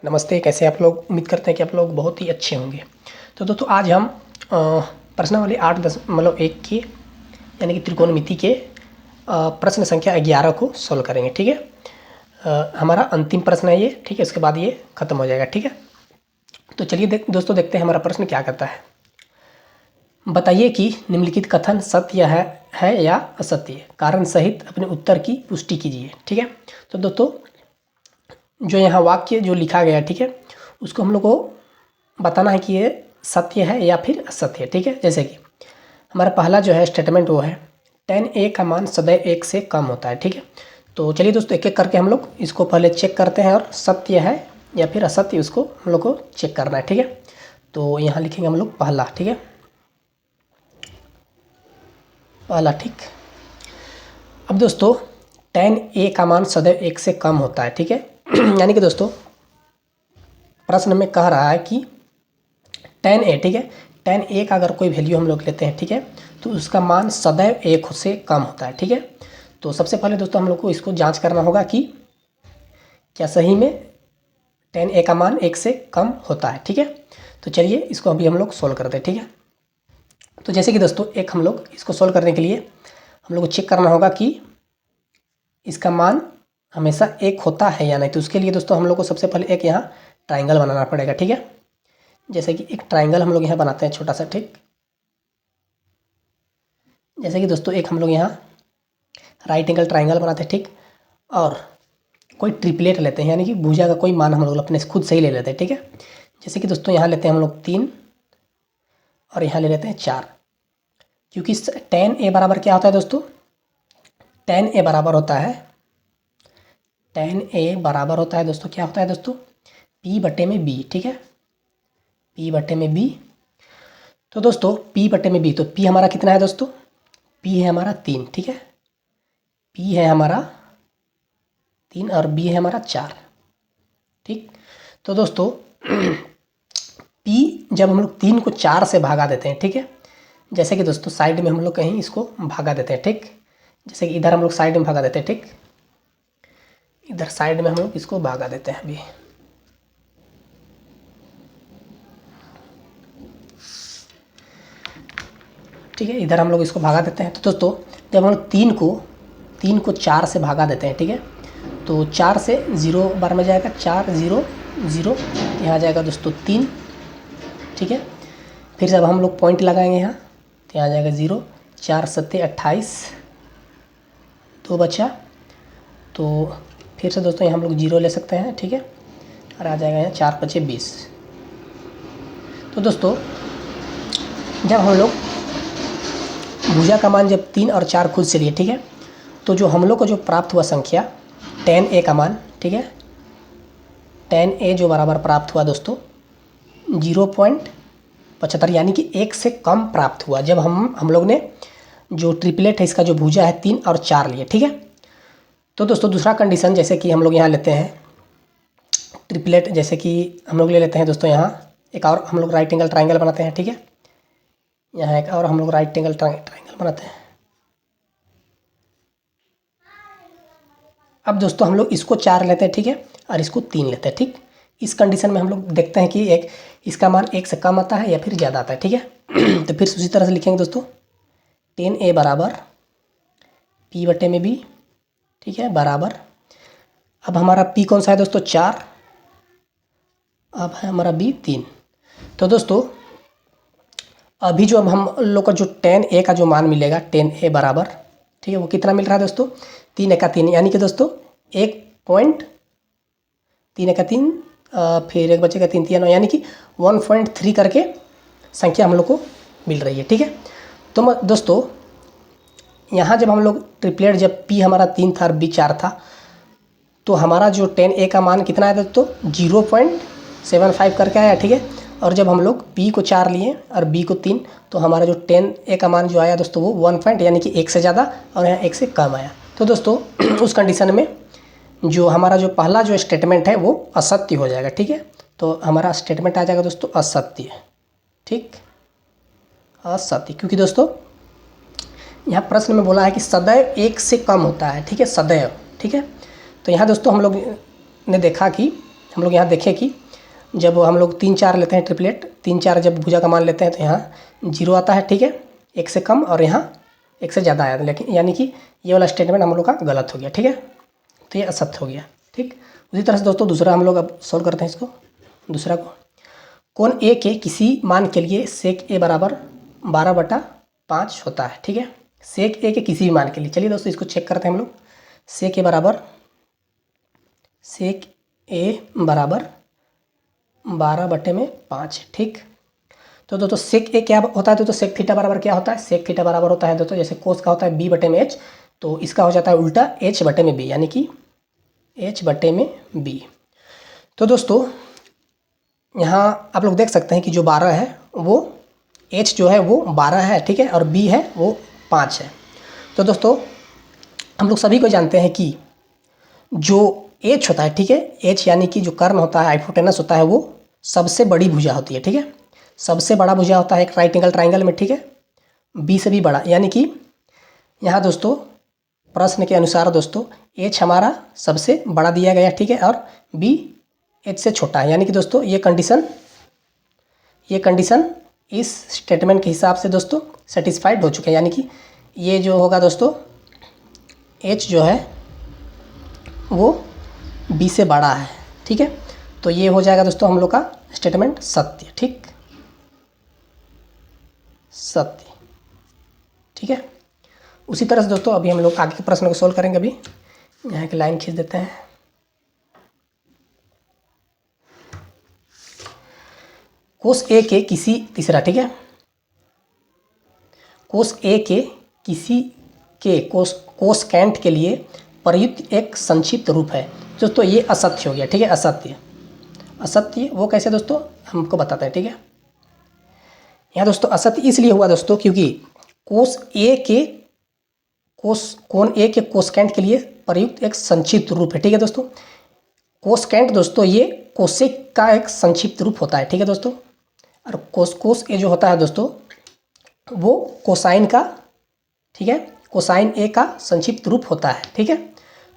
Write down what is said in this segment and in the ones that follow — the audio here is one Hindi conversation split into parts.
नमस्ते, कैसे आप लोग। उम्मीद करते हैं कि आप लोग बहुत ही अच्छे होंगे। तो दोस्तों आज हम प्रश्नावली 8.1 के यानी कि त्रिकोणमिति के प्रश्न संख्या 11 को सॉल्व करेंगे। ठीक है, हमारा अंतिम प्रश्न है ये। ठीक है, इसके बाद ये खत्म हो जाएगा। ठीक है, तो चलिए दोस्तों देखते हैं हमारा प्रश्न क्या कहता है। बताइए कि निम्नलिखित कथन सत्य है या असत्य। कारण सहित अपने उत्तर की पुष्टि कीजिए। ठीक है, तो दोस्तों जो यहाँ वाक्य जो लिखा गया, ठीक है, उसको हम लोग को बताना है कि ये सत्य है या फिर असत्य है। ठीक है, जैसे कि हमारा पहला जो है स्टेटमेंट वो है tan a का मान सदैव 1 से कम होता है। ठीक है, तो चलिए दोस्तों एक एक करके हम लोग इसको पहले चेक करते हैं और सत्य है या फिर असत्य उसको हम लोग को चेक करना है। ठीक है, तो यहाँ लिखेंगे हम लोग पहला। ठीक है, पहला। ठीक, अब दोस्तों tan a का मान सदैव 1 से कम होता है। ठीक है, यानी कि दोस्तों प्रश्न में कह रहा है कि tan a, ठीक है, tan a का अगर कोई वैल्यू हम लोग लेते हैं, ठीक है, तो उसका मान सदैव 1 से कम होता है। ठीक है, तो सबसे पहले दोस्तों हम लोग को इसको जांच करना होगा कि क्या सही में tan a का मान 1 से कम होता है। ठीक है, तो चलिए इसको अभी हम लोग सोल्व करते हैं। ठीक है, तो जैसे कि दोस्तों एक हम लोग इसको सोल्व करने के लिए हम लोग को चेक करना होगा कि इसका मान हमेशा 1 होता है या नहीं। तो उसके लिए दोस्तों हम लोग को सबसे पहले एक यहाँ ट्राइंगल बनाना पड़ेगा। ठीक है, जैसे कि एक ट्राइंगल हम लोग यहाँ बनाते हैं छोटा सा। ठीक, जैसे कि दोस्तों एक हम लोग यहाँ राइट एंगल ट्राइंगल बनाते हैं। ठीक, और कोई ट्रिपलेट लेते हैं, यानी कि भुजा का कोई मान हम लोग अपने खुद से ही ले लेते हैं। ठीक है, जैसे कि दोस्तों यहाँ लेते हैं हम लोग 3 और यहाँ ले लेते हैं 4, क्योंकि tan a बराबर क्या होता है दोस्तों, tan a बराबर होता है, tan a बराबर होता है दोस्तों, क्या होता है दोस्तों, p बटे में b। ठीक है, p बटे में b। तो दोस्तों p बटे में b, तो p हमारा कितना है दोस्तों, p है हमारा 3। ठीक है, p है हमारा 3 और b है हमारा 4। ठीक, तो दोस्तों p जब हम लोग 3 को 4 से भागा देते हैं, ठीक है, जैसे कि दोस्तों साइड में हम लोग कहीं इसको भागा देते हैं। ठीक, जैसे कि इधर हम लोग साइड में भागा देते हैं। ठीक, इधर साइड में हम लोग इसको भागा देते हैं अभी। ठीक है, इधर हम लोग इसको भागा देते हैं। तो दोस्तों जब हम लोग 3 को 4 से भागा देते हैं, ठीक है, तो 4 से 0 बार में जाएगा, 4 0 0, यहाँ जाएगा दोस्तों 3। ठीक है, फिर जब हम लोग पॉइंट लगाएंगे यहाँ तो यहाँ जाएगा 0, 4 7 28, 2 बचा। तो फिर से दोस्तों यहाँ हम लोग 0 ले सकते हैं। ठीक है, और आ जाएगा यहाँ 4 5 20। तो दोस्तों जब हम लोग भुजा का मान जब 3 और 4 खुद से लिए, ठीक है, तो जो हम लोग को जो प्राप्त हुआ संख्या tan a का मान, ठीक है, tan a जो बराबर प्राप्त हुआ दोस्तों 0.75, यानी कि 1 से कम प्राप्त हुआ जब हम लोग ने जो ट्रिपलेट है इसका जो भुजा है 3 और 4 लिए। ठीक है, तो दोस्तों दूसरा कंडीशन जैसे कि हम लोग यहाँ लेते हैं ट्रिपलेट, जैसे कि हम लोग ले लेते हैं दोस्तों यहाँ एक और हम लोग राइट एंगल ट्राइंगल बनाते हैं। ठीक है, यहाँ एक और हम लोग राइट एंगल ट्राइंगल बनाते हैं। अब दोस्तों हम लोग इसको 4 लेते हैं, ठीक है, और इसको 3 लेते हैं। ठीक, इस कंडीशन में हम लोग देखते हैं कि एक इसका मान 1 से कम आता है या फिर ज़्यादा आता है। ठीक है, तो फिर उसी तरह से लिखेंगे दोस्तों tan a बराबर p बटे में b। ठीक है, बराबर, अब हमारा p कौन सा है दोस्तों 4, अब है हमारा b 3। तो दोस्तों अभी जो अब हम लोग का जो tan a का जो मान मिलेगा tan a बराबर, ठीक है, वो कितना मिल रहा है दोस्तों 3 1 3, यानी कि दोस्तों 1.3 1 3, फिर एक बचेगा 3 3 9, यानी कि 1.3 करके संख्या हम लोग को मिल रही है। ठीक है, तो दोस्तों यहाँ जब हम लोग ट्रिपलेट जब p हमारा 3 था और b 4 था, तो हमारा जो tan a का मान कितना है दोस्तों 0.75 करके आया। ठीक है, और जब हम लोग p को 4 लिए और b को 3, तो हमारा जो tan a का मान जो आया दोस्तों वो 1 पॉइंट, यानी कि 1 से ज़्यादा और यहाँ 1 से कम आया। तो दोस्तों उस कंडीशन में जो हमारा जो पहला जो स्टेटमेंट है वो असत्य हो जाएगा। ठीक है, तो हमारा स्टेटमेंट आ जाएगा दोस्तों असत्य। ठीक, असत्य, क्योंकि दोस्तों यहाँ प्रश्न में बोला है कि सदैव 1 से कम होता है। ठीक है, सदैव। ठीक है, तो यहाँ दोस्तों हम लोग ने देखा कि हम लोग यहाँ देखें कि जब हम लोग 3 4 लेते हैं ट्रिपलेट, 3 4 जब भुजा का मान लेते हैं तो यहाँ 0 आता है, ठीक है, 1 से कम, और यहाँ 1 से ज़्यादा आया, लेकिन यानी कि ये वाला स्टेटमेंट हम लोग का गलत हो गया, ठीक है, तो ये असत्य हो गया, ठीक। उसी तरह से दोस्तों दूसरा हम लोग अब सॉल्व करते हैं इसको, दूसरा को। कोण ए के किसी मान के लिए सेक ए बराबर 12/5 होता है, ठीक है, सेक ए के किसी भी मान के लिए। चलिए दोस्तों इसको चेक करते हैं हम लोग। सेक ए बराबर 12/5, ठीक। तो दोस्तों सेक ए क्या होता है दोस्तों, सेक थीटा बराबर क्या होता है, सेक थीटा बराबर होता है दोस्तों, जैसे कोस का होता है b/h, तो इसका हो जाता है उल्टा h/b, यानी कि h/b। तो दोस्तों यहाँ आप लोग देख सकते हैं कि जो 12 है वो h जो है वो 12 है, ठीक है, और b है वो 5 है। तो दोस्तों हम लोग सभी को जानते हैं कि जो h होता है, ठीक है, h यानी कि जो कर्ण होता है, हाइपोटेनस होता है, वो सबसे बड़ी भुजा होती है, ठीक है, सबसे बड़ा भुजा होता है एक राइट एंगल ट्राइंगल में, ठीक है, b से भी बड़ा, यानी कि यहाँ दोस्तों प्रश्न के अनुसार दोस्तों h हमारा सबसे बड़ा दिया गया, ठीक है, और b h से छोटा है, यानी कि दोस्तों ये कंडीशन इस स्टेटमेंट के हिसाब से दोस्तों सेटिस्फाइड हो चुके हैं, यानी कि ये जो होगा दोस्तों h जो है वो b से बड़ा है, ठीक है, तो ये हो जाएगा दोस्तों हम लोग का स्टेटमेंट सत्य, ठीक, सत्य, ठीक है। उसी तरह से दोस्तों अभी हम लोग आगे के प्रश्न को सोल्व करेंगे। अभी यहाँ की लाइन खींच देते हैं। कोस ए के किसी तीसरा, ठीक है, कोस ए के किसी के कोसकेंट के लिए प्रयुक्त एक संक्षिप्त रूप है। दोस्तों ये असत्य हो गया, ठीक है, असत्य वो कैसे दोस्तों हमको बताते हैं, ठीक है। यहाँ दोस्तों असत्य इसलिए हुआ दोस्तों क्योंकि कोण ए के कोसकेंट के लिए प्रयुक्त एक संक्षिप्त रूप है, ठीक है दोस्तों। कोसकेंट दोस्तों ये कोसेक का एक संक्षिप्त रूप होता है, ठीक है दोस्तों, और कोस ए जो होता है दोस्तों वो कोसाइन का, ठीक है, कोसाइन ए का संक्षिप्त रूप होता है, ठीक है।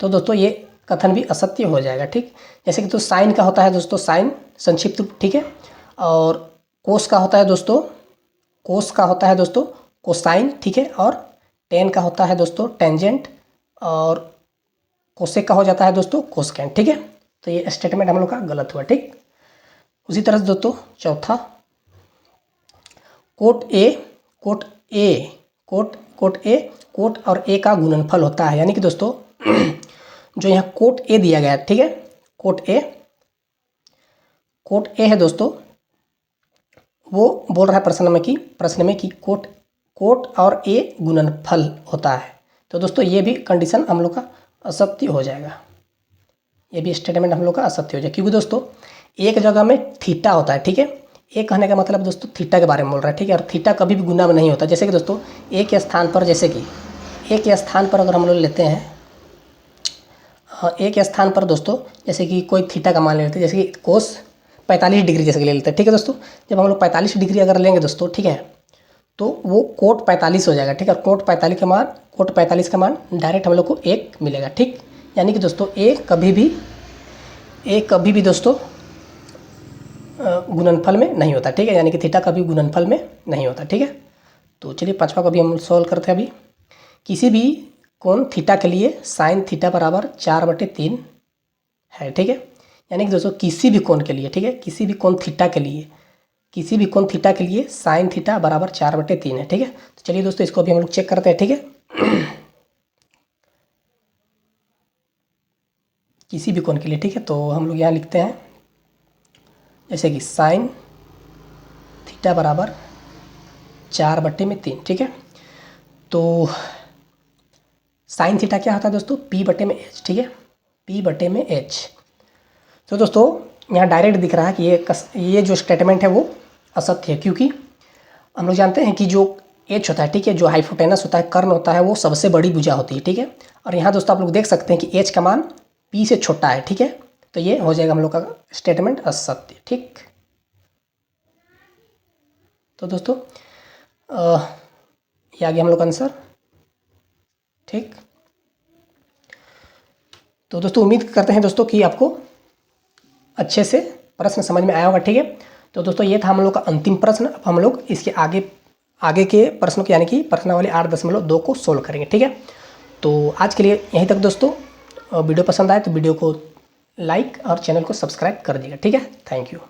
तो दोस्तों ये कथन भी असत्य हो जाएगा, ठीक। जैसे कि तो साइन का होता है दोस्तों साइन संक्षिप्त रूप, ठीक है, और कोस का होता है दोस्तों कोसाइन, ठीक है, और टेन का होता है दोस्तों टेंजेंट, और कोसेक का हो जाता है दोस्तों कोसकेंट, ठीक है। तो ये स्टेटमेंट हम लोग का गलत हुआ, ठीक। उसी तरह से दोस्तों चौथा, कोट और ए का गुणनफल होता है, यानी कि दोस्तों जो यहाँ कोट ए दिया गया है, ठीक है, कोट ए है दोस्तों, वो बोल रहा है प्रश्न में कि कोट और ए गुणनफल होता है। तो दोस्तों ये भी कंडीशन हम लोग का असत्य हो जाएगा, ये भी स्टेटमेंट हम लोग का असत्य हो जाएगा, क्योंकि दोस्तों एक जगह में थीटा होता है, ठीक है। एक कहने का मतलब दोस्तों थीटा के बारे में बोल रहा है, ठीक है, और थीटा कभी भी गुना में नहीं होता। जैसे कि दोस्तों ए के स्थान पर, जैसे कि ए के स्थान पर अगर हम लोग लेते हैं, हाँ, ए के स्थान पर दोस्तों जैसे कि कोई थीटा का मान ले लेते हैं, जैसे कि कोस 45 डिग्री जैसे कि ले लेते हैं, ठीक है दोस्तों। जब हम लोग 45 डिग्री अगर लेंगे दोस्तों, ठीक है, तो वो कोट 45 हो जाएगा, ठीक है, कोट 45 का मान डायरेक्ट हम लोग को 1 मिलेगा, ठीक। यानी कि दोस्तों ए कभी भी दोस्तों गुणनफल में नहीं होता, ठीक है, यानी कि थीटा कभी गुणनफल में नहीं होता, ठीक है। तो चलिए पांचवा को भी हम सॉल्व करते हैं। अभी किसी भी कोण थीटा के लिए साइन थीटा बराबर 4/3 है, ठीक है, यानी कि दोस्तों किसी भी कोण के लिए, ठीक है, किसी भी कोण थीटा के लिए साइन थीटा बराबर 4/3 है, ठीक है। तो चलिए दोस्तों इसको भी हम लोग चेक करते हैं, ठीक है, किसी भी कोण के लिए, ठीक है। तो हम लोग यहाँ लिखते हैं जैसे कि साइन थीटा बराबर 4/3, ठीक है। तो साइन थीटा क्या होता है दोस्तों P/h, ठीक है, P/h। तो दोस्तों यहाँ डायरेक्ट दिख रहा है कि ये जो स्टेटमेंट है वो असत्य है, क्योंकि हम लोग जानते हैं कि जो h होता है, ठीक है, जो हाइपोटेनस होता है, कर्ण होता है, वो सबसे बड़ी भुजा होती है, ठीक है। और यहाँ दोस्तों आप लोग देख सकते हैं कि h का मान P से छोटा है, ठीक है, तो ये हो जाएगा हम लोग का स्टेटमेंट असत्य, ठीक। तो दोस्तों ये आ गया हम लोग का आंसर, ठीक। तो दोस्तों उम्मीद करते हैं दोस्तों कि आपको अच्छे से प्रश्न समझ में आया होगा, ठीक है। तो दोस्तों ये था हम लोग का अंतिम प्रश्न। अब हम लोग इसके आगे के प्रश्नों को यानी कि प्रश्नावली 8.2 को सोल्व करेंगे, ठीक है। तो आज के लिए यहीं तक दोस्तों। वीडियो पसंद आए तो वीडियो को लाइक और चैनल को सब्सक्राइब कर दीजिएगा, ठीक है। Thank you.